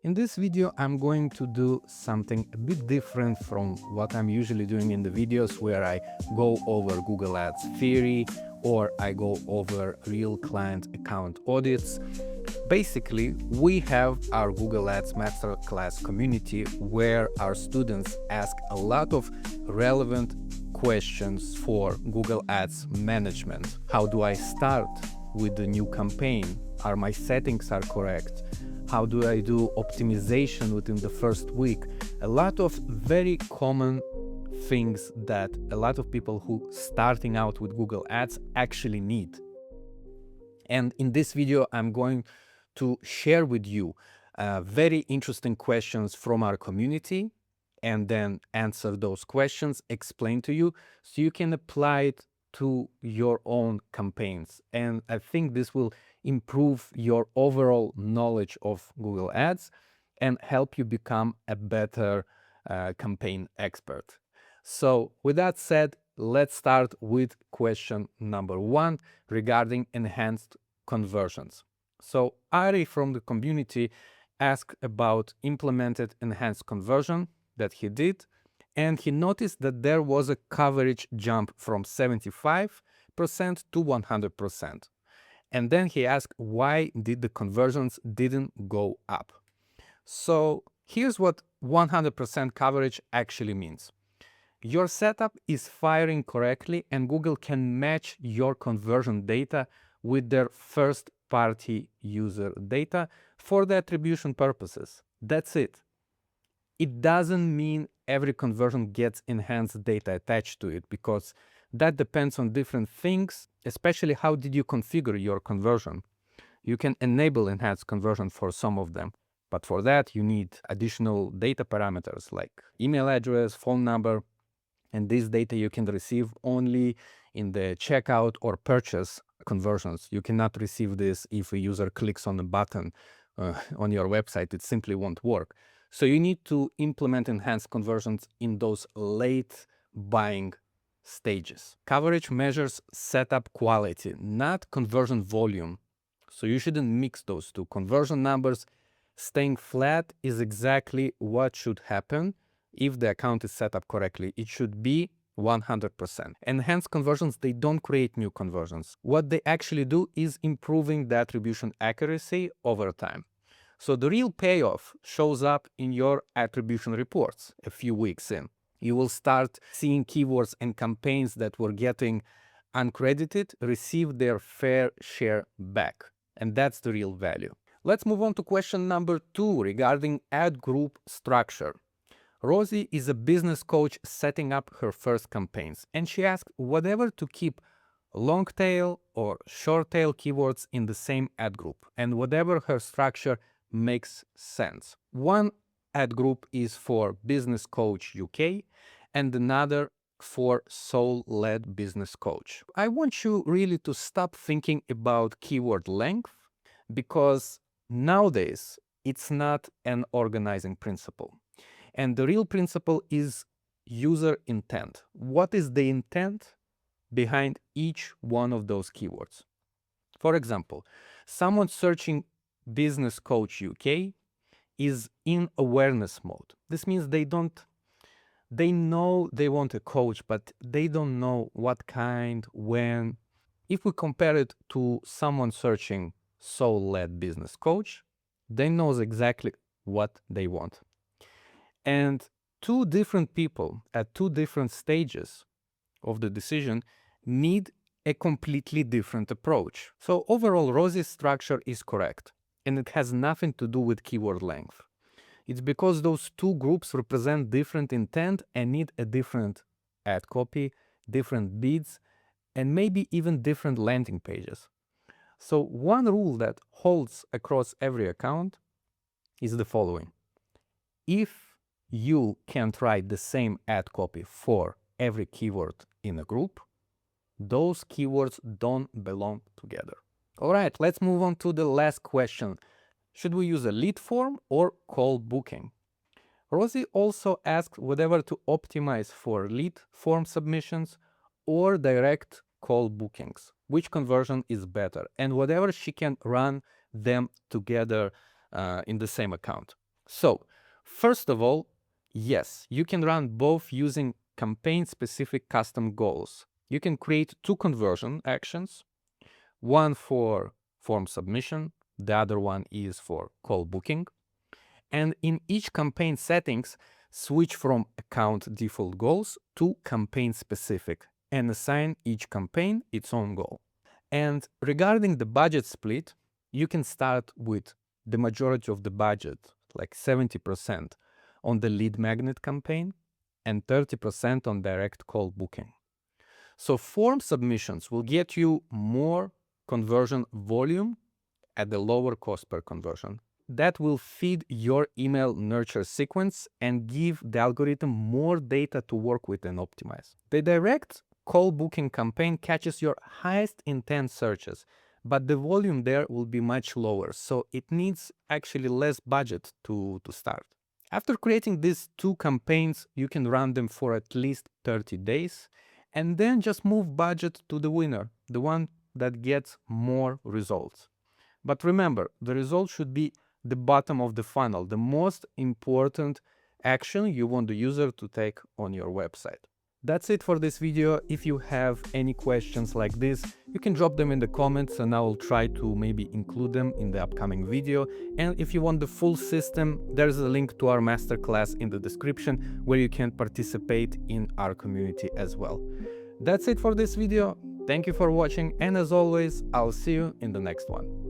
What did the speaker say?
In this video, I'm going to do something a bit different from what I'm usually doing in the videos where I go over Google Ads theory or I go over real client account audits. Basically, we have our Google Ads Masterclass community where our students ask a lot of relevant questions for Google Ads management. How do I start with the new campaign? Are my settings correct? How do I do optimization within the first week? A lot of very common things that a lot of people who starting out with Google Ads actually need. And in this video, I'm going to share with you very interesting questions from our community and then answer those questions, explain to you so you can apply it to your own campaigns. And I think this will improve your overall knowledge of Google Ads and help you become a better campaign expert. So with that said, let's start with question number 1 regarding enhanced conversions. So Ari from the community asked about implemented enhanced conversion that he did, and he noticed that there was a coverage jump from 75% to 100%. And then he asked why did the conversions didn't go up. So here's what 100% coverage actually means. Your setup is firing correctly and Google can match your conversion data with their first-party user data for the attribution purposes. That's it. It doesn't mean every conversion gets enhanced data attached to it because that depends on different things, especially how did you configure your conversion. You can enable enhanced conversion for some of them, but for that you need additional data parameters like email address, phone number, and this data you can receive only in the checkout or purchase conversions. You cannot receive this if a user clicks on a button on your website. It simply won't work. So you need to implement enhanced conversions in those late buying stages. Coverage measures setup quality, not conversion volume. So you shouldn't mix those two. Conversion numbers staying flat is exactly what should happen if the account is set up correctly. It should be 100%. Enhanced conversions, they don't create new conversions. What they actually do is improving the attribution accuracy over time. So the real payoff shows up in your attribution reports a few weeks in. You will start seeing keywords and campaigns that were getting uncredited receive their fair share back. And that's the real value. Let's move on to question number 2 regarding ad group structure. Rosie is a business coach setting up her first campaigns, and she asked whatever to keep long tail or short tail keywords in the same ad group, and whatever her structure makes sense. One ad group is for Business Coach UK and another for Soul-Led Business Coach. I want you really to stop thinking about keyword length because nowadays it's not an organizing principle. And the real principle is user intent. What is the intent behind each one of those keywords? For example, someone searching Business Coach UK is in awareness mode. This means they know they want a coach, but they don't know what kind, when. If we compare it to someone searching Soul-Led Business Coach, they know exactly what they want. And two different people at two different stages of the decision need a completely different approach. So overall, Rosie's structure is correct, and it has nothing to do with keyword length. It's because those two groups represent different intent and need a different ad copy, different bids, and maybe even different landing pages. So one rule that holds across every account is the following. If you can't write the same ad copy for every keyword in a group, those keywords don't belong together. All right, let's move on to the last question. Should we use a lead form or call booking? Rosie also asked whether to optimize for lead form submissions or direct call bookings, which conversion is better, and whether she can run them together in the same account. So, first of all, yes, you can run both using campaign-specific custom goals. You can create 2 conversion actions, one for form submission, the other one is for call booking. And in each campaign settings, switch from account default goals to campaign specific and assign each campaign its own goal. And regarding the budget split, you can start with the majority of the budget, like 70%, on the lead magnet campaign and 30% on direct call booking. So form submissions will get you more conversion volume at the lower cost per conversion. That will feed your email nurture sequence and give the algorithm more data to work with and optimize. The direct call booking campaign catches your highest intent searches, but the volume there will be much lower, so it needs actually less budget to start. After creating these 2 campaigns, you can run them for at least 30 days and then just move budget to the winner, the one that gets more results. But remember, the result should be the bottom of the funnel, the most important action you want the user to take on your website. That's it for this video. If you have any questions like this, you can drop them in the comments and I will try to maybe include them in the upcoming video. And if you want the full system, there's a link to our masterclass in the description where you can participate in our community as well. That's it for this video. Thank you for watching, and as always, I'll see you in the next one.